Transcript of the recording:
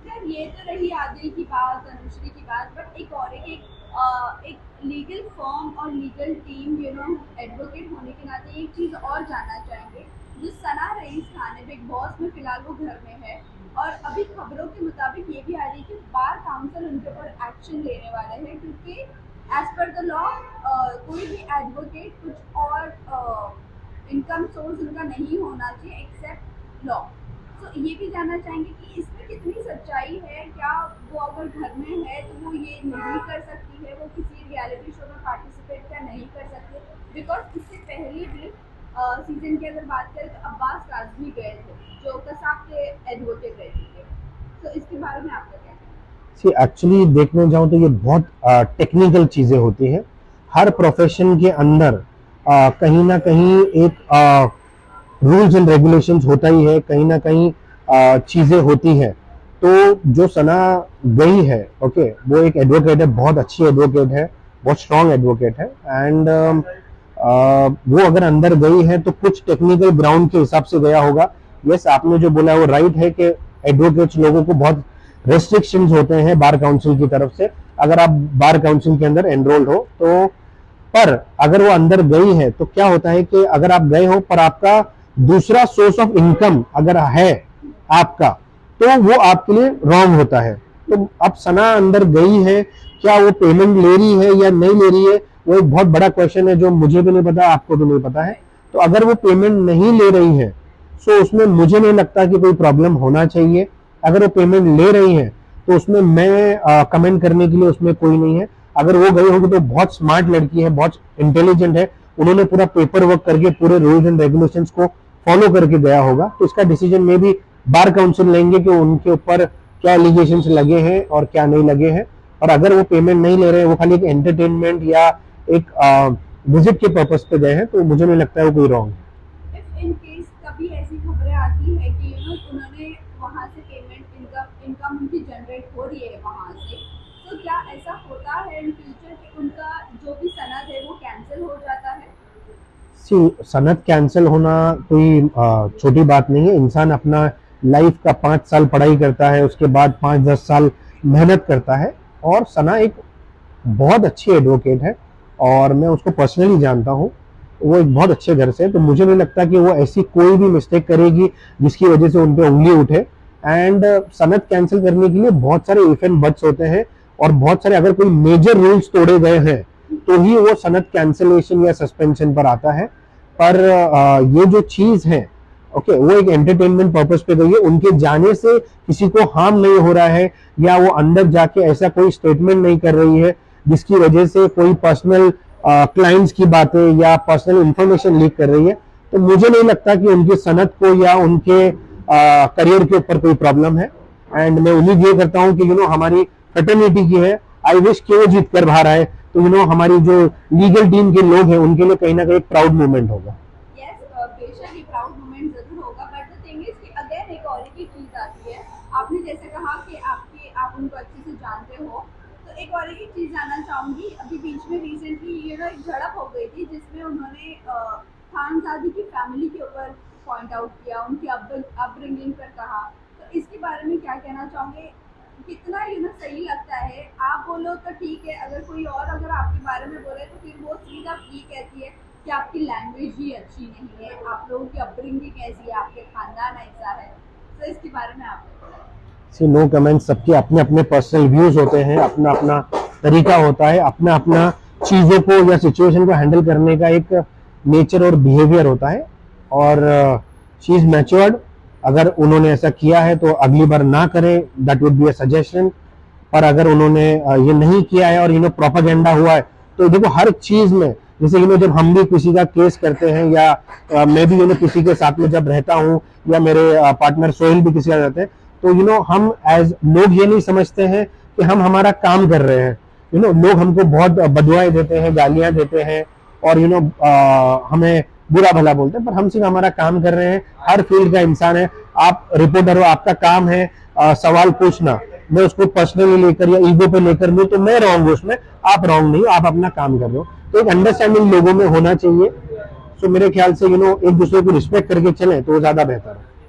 यार ये तो रही आदिल की बात, अनुश्री की बात, बट एक और एक लीगल फॉर्म और लीगल टीम एडवोकेट होने के नाते एक चीज़ और जानना चाहेंगे। जो सना रईस खान है बिग बॉस में, फिलहाल वो घर में है, और अभी खबरों के मुताबिक ये भी आ रही है कि बार काउंसिल उनके ऊपर एक्शन लेने वाले हैं, क्योंकि एज पर द लॉ कोई भी एडवोकेट कुछ और इनकम सोर्स उनका नहीं होना चाहिए एक्सेप्ट लॉ। तो ये भी जानना चाहेंगे कि इसमें कितनी सच्चाई है, क्या वो अगर घर में है तो वो ये नहीं कर सकती है, वो किसी रियलिटी शो में पार्टिसिपेट क्या नहीं कर सकती, बिकॉज इससे पहले भी सीजन की अगर बात करें तो अब्बास काजमी गए थे जो कसाब के एडवोकेट रह चुके। तो इसके बारे में आपका क्या कहना सी एक्चुअली देखने जाऊं तो ये बहुत टेक्निकल चीजें होती हैं। हर प्रोफेशन के अंदर कहीं ना कहीं एक रूल्स एंड रेगुलेशंस होता ही है, कहीं ना कहीं चीजें होती हैं। तो जो सना गई है, ओके, वो एक एडवोकेट है, बहुत अच्छी एडवोकेट है, बहुत स्ट्रांग एडवोकेट है। एंड वो अगर अंदर गई है तो कुछ टेक्निकल ग्राउंड के हिसाब से गया होगा। यस, आपने जो बोला वो राइट है कि एडवोकेट्स लोगों को बहुत रेस्ट्रिक्शंस होते हैं बार काउंसिल की तरफ से, अगर आप बार काउंसिल के अंदर एनरोल्ड हो तो। पर अगर वो अंदर गई है तो क्या होता है कि अगर आप गए हो पर आपका दूसरा सोर्स ऑफ इनकम अगर है आपका, तो वो आपके लिए रॉन्ग होता है। तो अब सना अंदर गई है, क्या वो पेमेंट ले रही है या नहीं ले रही है, वो एक बहुत बड़ा क्वेश्चन है जो मुझे भी नहीं पता, आपको भी नहीं पता है। तो अगर वो पेमेंट नहीं ले रही है तो उसमें मुझे नहीं लगता कि कोई प्रॉब्लम होना चाहिए। अगर वो पेमेंट ले रही है तो उसमें मैं कमेंट करने के लिए उसमें कोई नहीं है। अगर वो गई होगी तो बहुत स्मार्ट लड़की है, बहुत इंटेलिजेंट है, उन्होंने पूरा पेपर वर्क करके पूरे रूल्स एंड रेगुलेशंस को फॉलो करके गया होगा। तो इसका डिसीजन में भी बार काउंसिल लेंगे कि उनके ऊपर क्या एलिगेशंस लगे हैं और क्या नहीं लगे हैं। और अगर वो पेमेंट नहीं ले रहे हैं, वो खाली एक एंटरटेनमेंट या एक विजिट के पर्पज पे गए हैं, तो मुझे नहीं लगता है वो कोई रॉन्ग है। है। इफ इन केस कभी ऐसी खबरें आती है कि उन्होंने वहाँ से पेमेंट इनकम इनकम उनकी जनरेट हो रही है वहाँ से, तो क्या ऐसा होता है इन फ्यूचर कि उनका जो भी सनद है वो कैंसिल हो जाता है? सी, सनद कैंसिल होना कोई छोटी बात नहीं है। इंसान अपना लाइफ का 5 साल पढ़ाई करता है, उसके बाद 5-10 साल मेहनत करता है। और सना एक बहुत अच्छी एडवोकेट है और मैं उसको पर्सनली जानता हूँ। वो एक बहुत अच्छे घर से है, तो मुझे नहीं लगता कि वो ऐसी कोई भी मिस्टेक करेगी जिसकी वजह से उन पे उंगली उठे। एंड सनद कैंसिल करने के लिए बहुत सारे इफ एंड बट्स होते हैं, और बहुत सारे अगर कोई मेजर रूल्स तोड़े गए हैं तो ही वो सनद कैंसिलेशन या सस्पेंशन पर आता है। पर ये जो चीज है, ओके, वो एक एंटरटेनमेंट पर्पज पे गई है, उनके जाने से किसी को हार्म नहीं हो रहा है, या वो अंदर जाके ऐसा कोई स्टेटमेंट नहीं कर रही है जिसकी वजह से कोई पर्सनल क्लाइंट्स की बातें या पर्सनल इंफॉर्मेशन लीक कर रही है। तो मुझे नहीं लगता कि उनकी सनत को या उनके करियर के ऊपर कोई प्रॉब्लम है। एंड मैं उम्मीद ये करता हूँ कि हमारी फ्रेटर्निटी की है, आई विश कि वो जीत कर बाहर आए, तो हमारी जो लीगल टीम के लोग हैं उनके लिए कहीं ना कहीं एक प्राउड मोमेंट होगा। यस, बेशक ये प्राउड मोमेंट जरूर होगा, बट द थिंग इज कि अगेन एक और की चीज आती है। आपने जैसे कहा कि आप उनको अच्छे से जानते हो, तो एक और की चीज जानना चाहूंगी। अभी बीच में रिसेंटली एक झड़प हो गई थी जिसमें उन्होंने खानजादी की फैमिली के ऊपर पॉइंट आउट किया, उनकी अपब्रिंगिंग पर कहा। तो इसके बारे में क्या कहना चाहोगे? कितना सही लगता है? आप बोलो तो ठीक है, अगर कोई और अगर आपके बारे में बोले तो फिर वो सीधा ये कहती है कि आपकी लैंग्वेज ही अच्छी नहीं है, आप लोगों की अपब्रिंगिंग ऐसी है, आपके खानदान ऐसा है। तो इसके बारे में आप बताइए। सी, नो कमेंट। सबके अपने अपने पर्सनल व्यूज होते हैं, अपना अपना तरीका होता है, अपना अपना चीज़ों को या सिचुएशन को हैंडल करने का एक नेचर और बिहेवियर होता है। और शी इज मैच्योर्ड। अगर उन्होंने ऐसा किया है तो अगली बार ना करें, that would be a suggestion. पर अगर उन्होंने ये नहीं किया है और प्रोपागेंडा हुआ है, तो देखो हर चीज में, जैसे जब हम भी किसी का केस करते हैं, या मैं भी किसी के साथ में जब रहता हूँ, या मेरे पार्टनर सोहेल भी किसी के साथ रहते हैं, तो हम एज लोग ये नहीं समझते हैं कि हम हमारा काम कर रहे हैं। लोग हमको बहुत बदुआएं देते हैं, गालियां देते हैं, और हमें बुरा भला बोलते हैं, पर हम सिर्फ हमारा काम कर रहे हैं। हर फील्ड का इंसान है, आप रिपोर्टर हो, आपका काम है सवाल पूछना। मैं उसको पर्सनली लेकर या ईगो पे लेकर लूं तो मैं रॉन्ग हूं उसमें, आप रॉन्ग नहीं हो, आप अपना काम कर रहे हो। तो एक अंडरस्टैंडिंग लोगों में होना चाहिए। सो मेरे ख्याल से एक दूसरे को रिस्पेक्ट करके चलें तो ज्यादा बेहतर है।